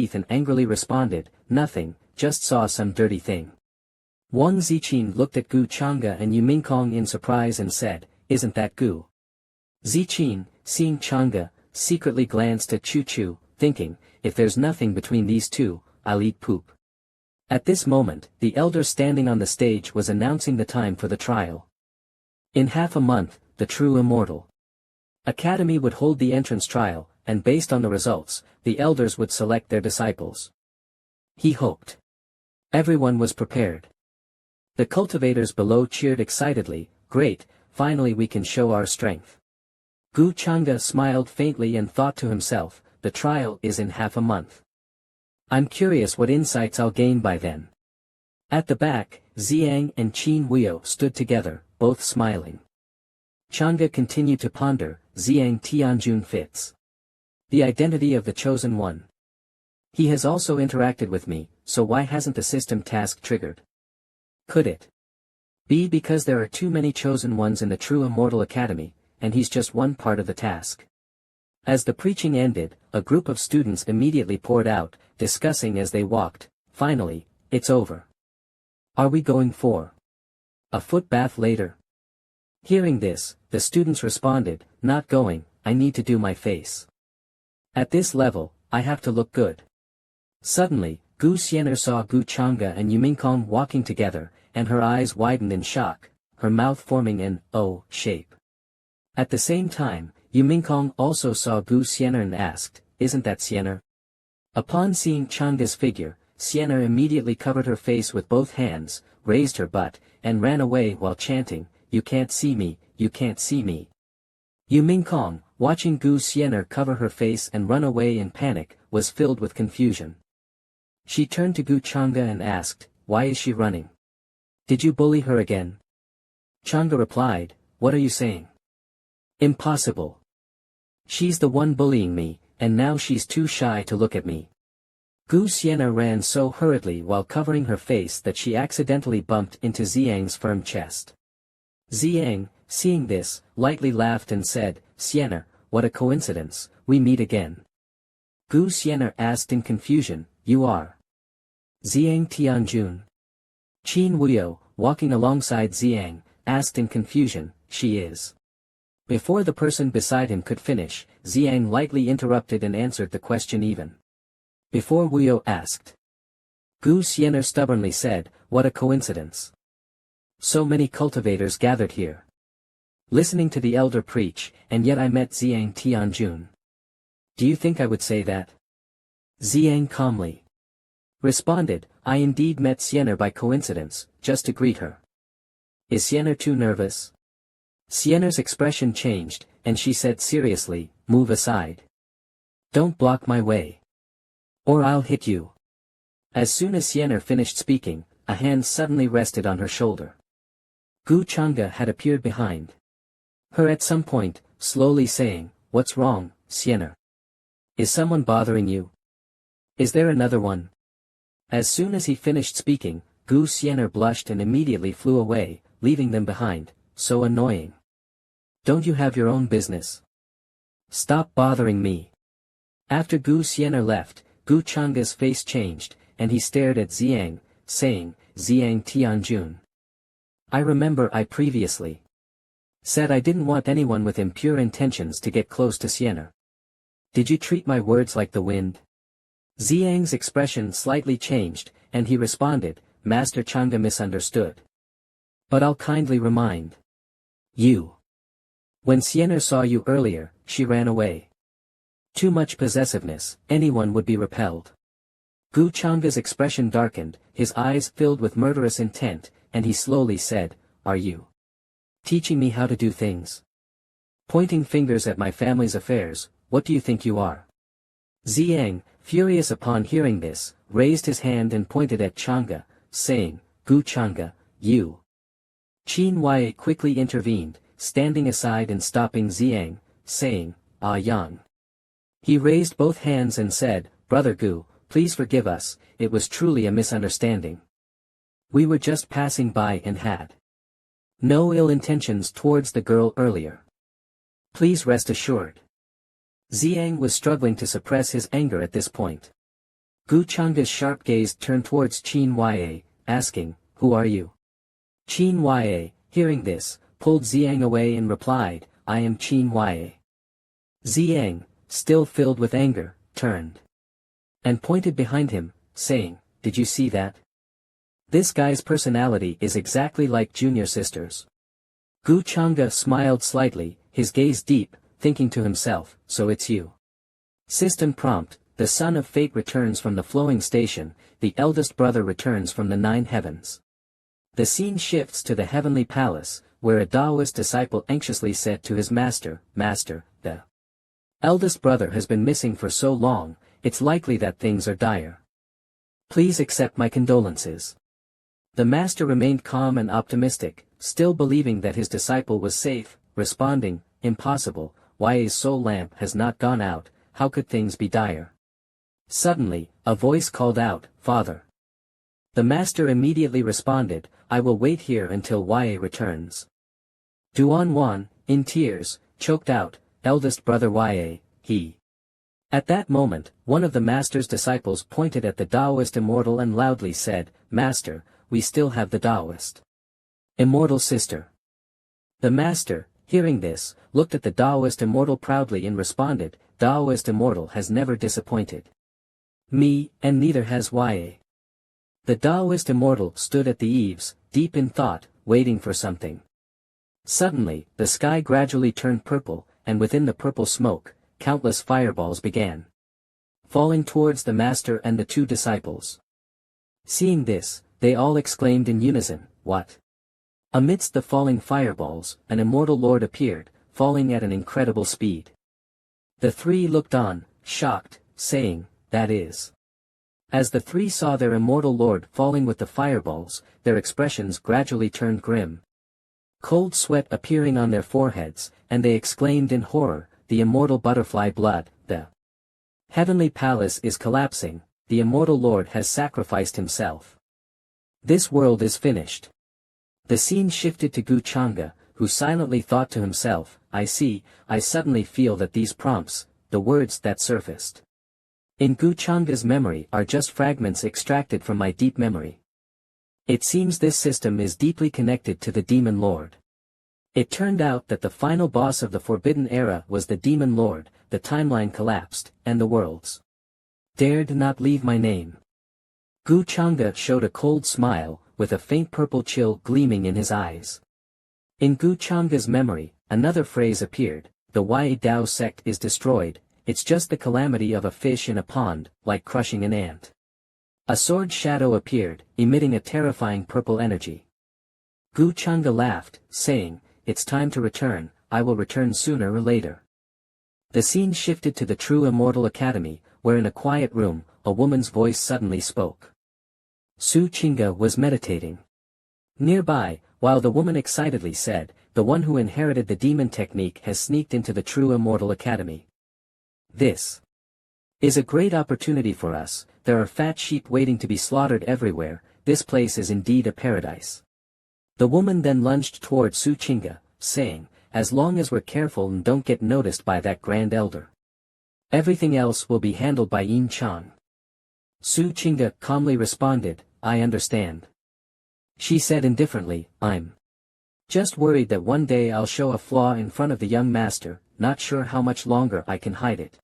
teeth and angrily responded, "Nothing, just saw some dirty thing." Wang Ziqin looked at Gu Chang'e and Yu Mingkong in surprise and said, "Isn't that Gu?" Ziqin, seeing Chang'e, secretly glanced at Chu Chu, thinking, "If there's nothing between these two, I'll eat poop." At this moment, the elder standing on the stage was announcing the time for the trial. In half a month, the true immortal Academy would hold the entrance trial, and based on the results, the elders would select their disciples. He hoped. Everyone was prepared. The cultivators below cheered excitedly, "Great, finally we can show our strength." Gu Chang'e smiled faintly and thought to himself, "The trial is in half a month. I'm curious what insights I'll gain by then." At the back, Xiang and Qin Huio stood together, both smiling. Chang'e continued to ponder, "Xiang Tianjun fits the identity of the chosen one. He has also interacted with me, so why hasn't the system task triggered? Could it be because there are too many chosen ones in the true immortal academy, and he's just one part of the task?" As the preaching ended, a group of students immediately poured out, discussing as they walked, "Finally, it's over. Are we going for a foot bath later?" Hearing this, the students responded, "Not going, I need to do my face. At this level, I have to look good." Suddenly, Gu Xianer saw Gu Chang'e and Yu Mingkong walking together, and her eyes widened in shock, her mouth forming an O shape. At the same time, Yu Mingkong also saw Gu Xianer and asked, "Isn't that Xianer?" Upon seeing Chang'e's figure, Xianer immediately covered her face with both hands, raised her butt, and ran away while chanting, "You can't see me, you can't see me." Yu Mingkong, watching Gu Xianer cover her face and run away in panic, was filled with confusion. She turned to Gu Chang'e and asked, "Why is she running? Did you bully her again?" Chang'e replied, "What are you saying? Impossible. She's the one bullying me, and now she's too shy to look at me." Gu Xianer ran so hurriedly while covering her face that she accidentally bumped into Xiang's firm chest. Xiang, seeing this, lightly laughed and said, "Xianer, what a coincidence, we meet again." Gu Xianer asked in confusion, "You are Xiang Tianjun?" Qin Huio, walking alongside Xiang, asked in confusion, "She is." Before the person beside him could finish, Xiang lightly interrupted and answered the question even before Huio asked. Gu Xianer stubbornly said, "What a coincidence. So many cultivators gathered here, listening to the elder preach, and yet I met Xiang Tianjun. Do you think I would say that?" Xiang calmly responded, "I indeed met Xianer by coincidence, just to greet her." "Is Xianer too nervous?" Xianer's expression changed, and she said seriously, "Move aside. Don't block my way, or I'll hit you." As soon as Xianer finished speaking, a hand suddenly rested on her shoulder. Gu Chang'e had appeared behind her at some point, slowly saying, "What's wrong, Xianer? Is someone bothering you? Is there another one?" As soon as he finished speaking, Gu Xianer blushed and immediately flew away, leaving them behind. "So annoying. Don't you have your own business? Stop bothering me." After Gu Xianer left, Gu Chang'e's face changed, and he stared at Xiang, saying, "Xiang Tianjun. I remember I previously said I didn't want anyone with impure intentions to get close to Xianer. Did you treat my words like the wind?" Xiang's expression slightly changed, and he responded, "Master Chang'e misunderstood. But I'll kindly remind you. When Xianer saw you earlier, she ran away. Too much possessiveness, anyone would be repelled." Gu Chang'e's expression darkened, his eyes filled with murderous intent, and he slowly said, "Are you teaching me how to do things? Pointing fingers at my family's affairs, what do you think you are?" Xiang, furious upon hearing this, raised his hand and pointed at Chang'e, saying, "Gu Chang'e, you." Qin Huai quickly intervened, standing aside and stopping Xiang, saying, "Ah Yang." He raised both hands and said, "Brother Gu, please forgive us, it was truly a misunderstanding. We were just passing by and had no ill intentions towards the girl earlier. Please rest assured." Xiang was struggling to suppress his anger at this point. Gu Changa's sharp gaze turned towards Qin Ya, asking, "Who are you?" Qin Ya, hearing this, pulled Xiang away and replied, "I am Qin Ya." Xiang, still filled with anger, turned and pointed behind him, saying, "Did you see that? This guy's personality is exactly like junior sister's." Gu Changa smiled slightly, his gaze deep, thinking to himself, "So it's you. System prompt, the son of fate returns from the flowing station, the eldest brother returns from the 9 heavens." The scene shifts to the heavenly palace, where a Taoist disciple anxiously said to his master, "Master, the eldest brother has been missing for so long, it's likely that things are dire. Please accept my condolences." The master remained calm and optimistic, still believing that his disciple was safe, responding, "Impossible, Ya's soul lamp has not gone out, how could things be dire?" Suddenly, a voice called out, "Father." The master immediately responded, "I will wait here until Ya returns." Duan Wan, in tears, choked out, "Eldest brother Ya, he." At that moment, one of the master's disciples pointed at the Taoist immortal and loudly said, "Master, we still have the Taoist immortal sister." The master, hearing this, looked at the Taoist immortal proudly and responded, "Taoist immortal has never disappointed me, and neither has Ya." The Taoist immortal stood at the eaves, deep in thought, waiting for something. Suddenly, the sky gradually turned purple, and within the purple smoke, countless fireballs began falling towards the master and the 2 disciples. Seeing this, they all exclaimed in unison, "What?" Amidst the falling fireballs, an immortal lord appeared, falling at an incredible speed. The 3 looked on, shocked, saying, "That is." As the 3 saw their immortal lord falling with the fireballs, their expressions gradually turned grim. Cold sweat appearing on their foreheads, and they exclaimed in horror, "The immortal butterfly blood, the heavenly palace is collapsing, the immortal lord has sacrificed himself. This world is finished." The scene shifted to Gu Changa, who silently thought to himself, "I see, I suddenly feel that these prompts, the words that surfaced in Gu Changa's memory are just fragments extracted from my deep memory. It seems this system is deeply connected to the Demon Lord." It turned out that the final boss of the Forbidden Era was the Demon Lord, the timeline collapsed, and the worlds dared not leave my name. Gu Changa showed a cold smile, with a faint purple chill gleaming in his eyes. In Gu Changa's memory, another phrase appeared, "The Ya Dao sect is destroyed, it's just the calamity of a fish in a pond, like crushing an ant." A sword shadow appeared, emitting a terrifying purple energy. Gu Changa laughed, saying, "It's time to return, I will return sooner or later." The scene shifted to the True Immortal Academy, where in a quiet room, a woman's voice suddenly spoke. Su Chinga was meditating nearby, while the woman excitedly said, "The one who inherited the demon technique has sneaked into the True Immortal Academy. This is a great opportunity for us, there are fat sheep waiting to be slaughtered everywhere, this place is indeed a paradise." The woman then lunged toward Su Chinga, saying, "As long as we're careful and don't get noticed by that grand elder, everything else will be handled by Yin Chan." Su Chinga calmly responded, "I understand." She said indifferently, "I'm just worried that one day I'll show a flaw in front of the young master, not sure how much longer I can hide it."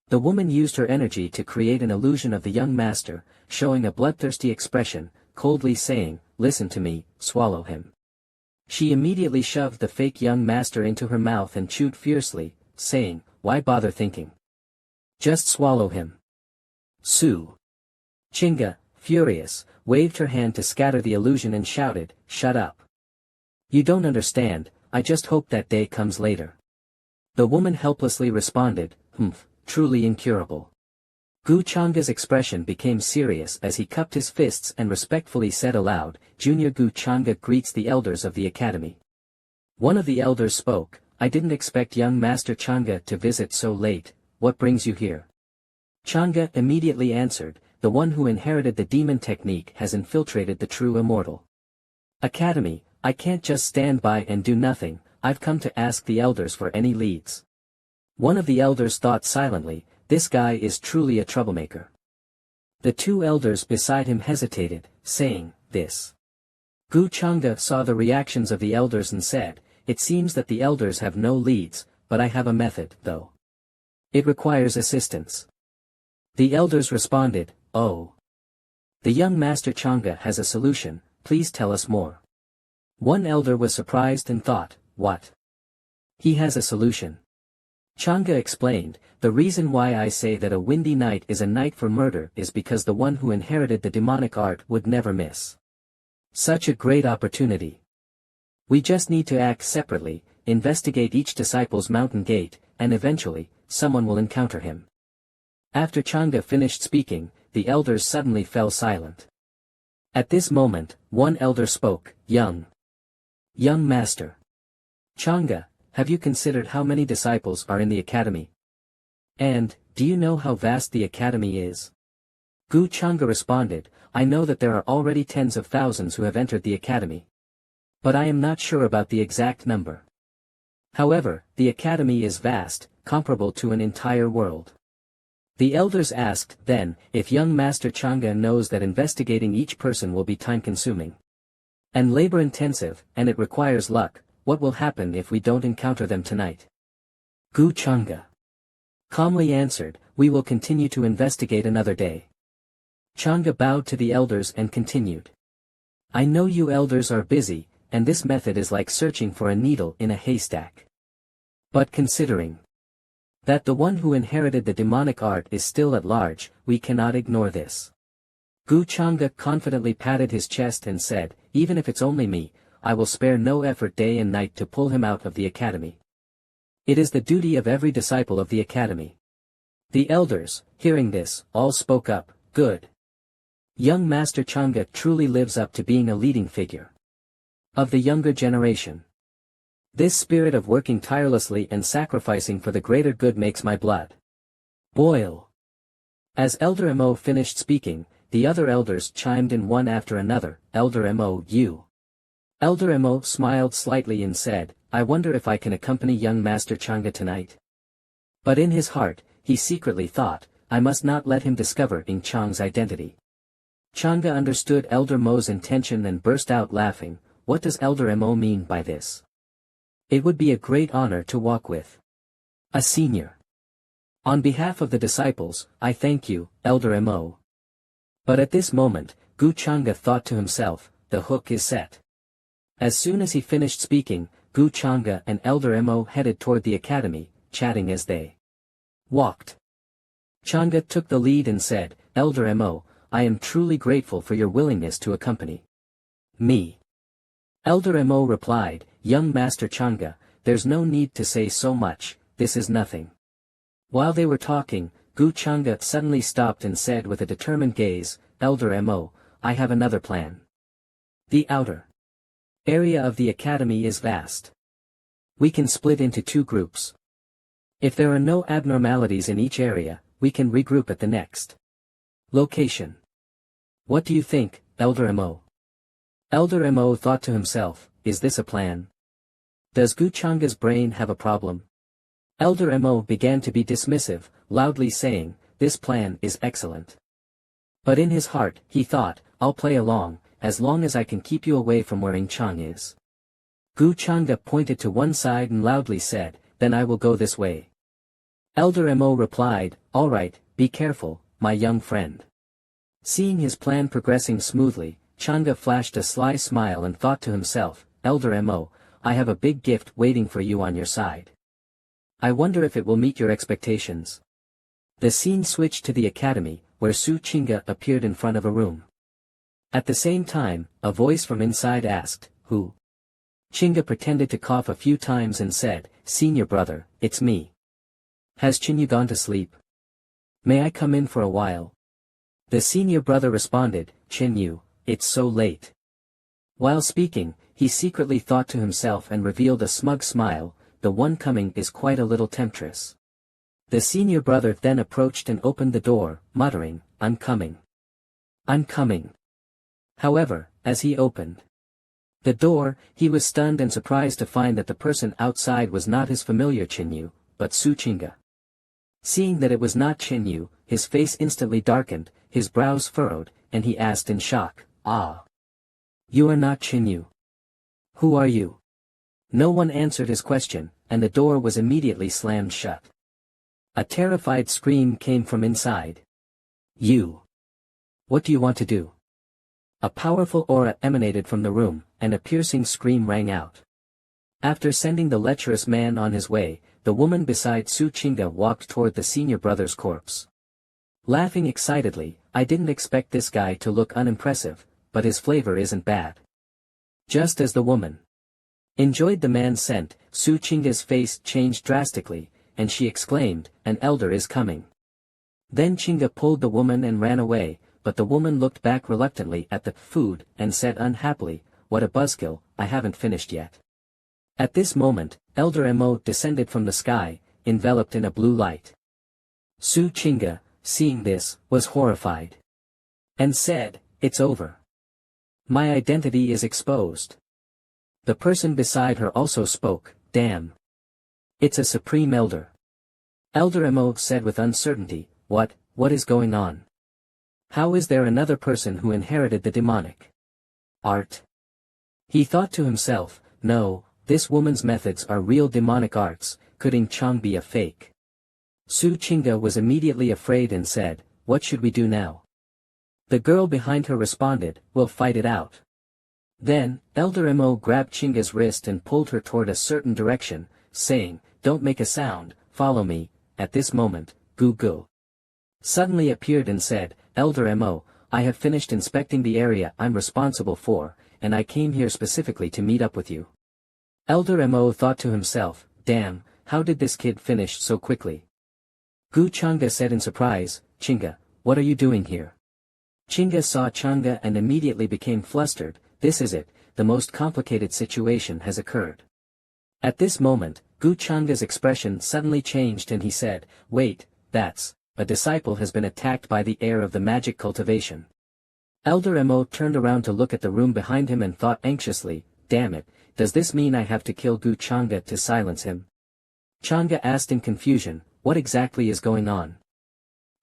The woman used her energy to create an illusion of the young master, showing a bloodthirsty expression, coldly saying, "Listen to me, swallow him." She immediately shoved the fake young master into her mouth and chewed fiercely, saying, "Why bother thinking? Just swallow him." Su Chinga, furious, waved her hand to scatter the illusion and shouted, "Shut up. You don't understand, I just hope that day comes later." The woman helplessly responded, "Humph, truly incurable." Gu Changa's expression became serious as he cupped his fists and respectfully said aloud, "Junior Gu Changa greets the elders of the academy." One of the elders spoke, "I didn't expect young Master Changa to visit so late, what brings you here?" Changa immediately answered, "The one who inherited the demon technique has infiltrated the True Immortal Academy, I can't just stand by and do nothing, I've come to ask the elders for any leads." One of the elders thought silently, "This guy is truly a troublemaker. The two elders beside him hesitated, saying, "This." Gu Changa saw the reactions of the elders and said, "It seems that the elders have no leads, but I have a method, though. It requires assistance." The elders responded, "Oh. The young Master Changa has a solution, please tell us more." One elder was surprised and thought, "What? He has a solution." Changa explained, "The reason why I say that a windy night is a night for murder is because the one who inherited the demonic art would never miss such a great opportunity. We just need to act separately, investigate each disciple's mountain gate, and eventually, someone will encounter him." After Changa finished speaking, the elders suddenly fell silent. At this moment, one elder spoke, Young Master Changa, have you considered how many disciples are in the academy? And, do you know how vast the academy is?" Gu Changa responded, "I know that there are already tens of thousands who have entered the academy. But I am not sure about the exact number. However, the academy is vast, comparable to an entire world." The elders asked, then, if young Master Changa knows that investigating each person will be time-consuming and labor-intensive, and it requires luck, what will happen if we don't encounter them tonight? Gu Changa calmly answered, "We will continue to investigate another day." Changa bowed to the elders and continued, "I know you elders are busy, and this method is like searching for a needle in a haystack. But considering that the one who inherited the demonic art is still at large, we cannot ignore this." Gu Changa confidently patted his chest and said, "Even if it's only me, I will spare no effort day and night to pull him out of the academy. It is the duty of every disciple of the academy." The elders, hearing this, all spoke up, "Good. Young Master Changa truly lives up to being a leading figure of the younger generation. This spirit of working tirelessly and sacrificing for the greater good makes my blood boil." As Elder Mo finished speaking, the other elders chimed in one after another, "Elder Mo, you." Elder Mo smiled slightly and said, "I wonder if I can accompany young Master Changa tonight." But in his heart, he secretly thought, I must not let him discover Ing Chang's identity. Changa understood Elder Mo's intention and burst out laughing. "What does Elder Mo mean by this? It would be a great honor to walk with a senior. On behalf of the disciples, I thank you, Elder Mo." But at this moment, Gu Changa thought to himself, the hook is set. As soon as he finished speaking, Gu Changa and Elder Mo headed toward the academy, chatting as they walked. Changa took the lead and said, "Elder Mo, I am truly grateful for your willingness to accompany me." Elder Mo replied, "Young Master Changa, there's no need to say so much, this is nothing." While they were talking, Gu Changa suddenly stopped and said with a determined gaze, "Elder Mo, I have another plan. The outer area of the academy is vast. We can split into two groups. If there are no abnormalities in each area, we can regroup at the next location. What do you think, Elder Mo?" Elder Mo thought to himself, is this a plan? Does Gu Changa's brain have a problem? Elder Mo began to be dismissive, loudly saying, "This plan is excellent." But in his heart, he thought, I'll play along, as long as I can keep you away from where Ing Chang is. Gu Changa pointed to one side and loudly said, "Then I will go this way." Elder Mo replied, "All right, be careful, my young friend." Seeing his plan progressing smoothly, Changa flashed a sly smile and thought to himself, "Elder Mo, I have a big gift waiting for you on your side. I wonder if it will meet your expectations." The scene switched to the academy, where Su Chinga appeared in front of a room. At the same time, a voice from inside asked, "Who?" Chinga pretended to cough a few times and said, "Senior brother, it's me. Has Chinyu gone to sleep? May I come in for a while?" The senior brother responded, "Chinyu, it's so late." While speaking, he secretly thought to himself and revealed a smug smile, "The one coming is quite a little temptress." The senior brother then approached and opened the door, muttering, "I'm coming. I'm coming." However, as he opened the door, he was stunned and surprised to find that the person outside was not his familiar Chinyu, but Su Chinga. Seeing that it was not Chinyu, his face instantly darkened, his brows furrowed, and he asked in shock, "Ah. You are not Chinyu. Who are you?" No one answered his question, and the door was immediately slammed shut. A terrified scream came from inside. "You. What do you want to do?" A powerful aura emanated from the room, and a piercing scream rang out. After sending the lecherous man on his way, the woman beside Su Chinga walked toward the senior brother's corpse. Laughing excitedly, "I didn't expect this guy to look unimpressive, but his flavor isn't bad." Just as the woman enjoyed the man's scent, Su Chinga's face changed drastically, and she exclaimed, "An elder is coming." Then Chinga pulled the woman and ran away, but the woman looked back reluctantly at the food and said unhappily, "What a buzzkill, I haven't finished yet." At this moment, Elder Mo descended from the sky, enveloped in a blue light. Su Chinga, seeing this, was horrified. And said, "It's over. My identity is exposed." The person beside her also spoke, "Damn. It's a supreme elder." Elder Mo said with uncertainty, What is going on? How is there another person who inherited the demonic art?" He thought to himself, "No, this woman's methods are real demonic arts, could Ing Chang be a fake?" Su Chinga was immediately afraid and said, "What should we do now?" The girl behind her responded, "We'll fight it out." Then, Elder Mo grabbed Chinga's wrist and pulled her toward a certain direction, saying, "Don't make a sound, follow me." At this moment, Gu Gu suddenly appeared and said, "Elder Mo, I have finished inspecting the area I'm responsible for, and I came here specifically to meet up with you." Elder Mo thought to himself, "Damn, how did this kid finish so quickly?" Gu Changa said in surprise, "Chinga, what are you doing here?" Chinga saw Changa and immediately became flustered. "This is it, the most complicated situation has occurred." At this moment, Gu Changa's expression suddenly changed and he said, "Wait, that's, a disciple has been attacked by the heir of the magic cultivation." Elder Mo turned around to look at the room behind him and thought anxiously, "Damn it, does this mean I have to kill Gu Changa to silence him?" Changa asked in confusion, "What exactly is going on?"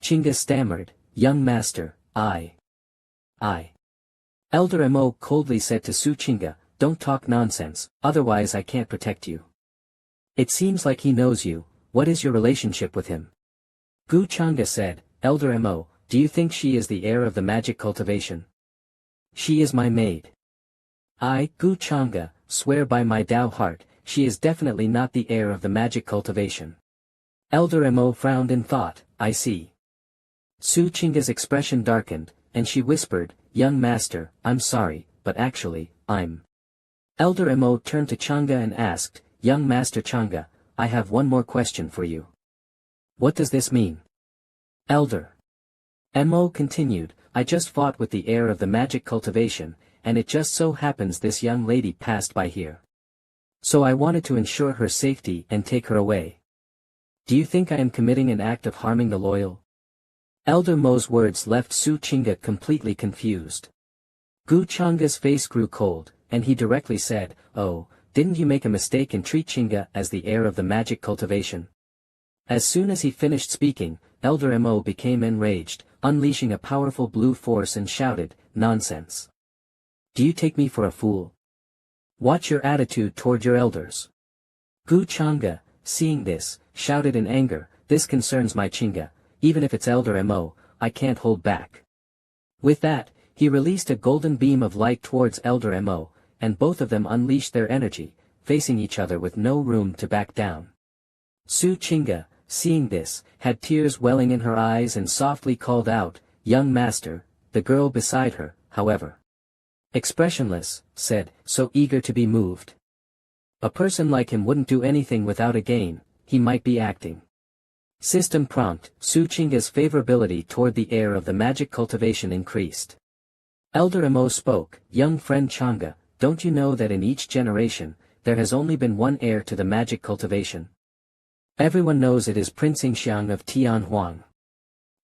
Chinga stammered, "Young master, I. Elder Mo coldly said to Su Chinga, "Don't talk nonsense, otherwise I can't protect you. It seems like he knows you, what is your relationship with him?" Gu Changa said, "Elder Mo, do you think she is the heir of the magic cultivation?" "She is my maid. I, Gu Changa, swear by my Tao heart, she is definitely not the heir of the magic cultivation." Elder Mo frowned in thought, "I see." Su Chinga's expression darkened, and she whispered, "Young master, I'm sorry, but actually, I'm." Elder Mo turned to Changa and asked, "Young master Changa, I have one more question for you." "What does this mean?" Elder Mo continued, "I just fought with the heir of the magic cultivation, and it just so happens this young lady passed by here. So I wanted to ensure her safety and take her away. Do you think I am committing an act of harming the loyal?" Elder Mo's words left Su Chinga completely confused. Gu Changa's face grew cold, and he directly said, "Oh, didn't you make a mistake and treat Chinga as the heir of the magic cultivation?" As soon as he finished speaking, Elder Mo became enraged, unleashing a powerful blue force and shouted, "Nonsense! Do you take me for a fool? Watch your attitude toward your elders." Gu Changa, seeing this, shouted in anger, "This concerns my Chinga, even if it's Elder Mo, I can't hold back." With that, he released a golden beam of light towards Elder Mo, and both of them unleashed their energy, facing each other with no room to back down. Su Chinga, seeing this, had tears welling in her eyes and softly called out, "Young master." The girl beside her, however, expressionless, said, "So eager to be moved. A person like him wouldn't do anything without a gain, he might be acting." System prompt, Su Chinga's favorability toward the heir of the magic cultivation increased. Elder Mo spoke, "Young friend Changa, don't you know that in each generation, there has only been one heir to the magic cultivation? Everyone knows it is Prince Yingxiang of Tianhuang."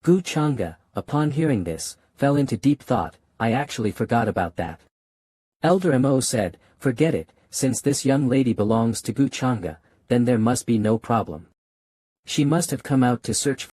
Gu Changa, upon hearing this, fell into deep thought. "I actually forgot about that." Elder Mo said, "Forget it, since this young lady belongs to Gu Changa, then there must be no problem. She must have come out to search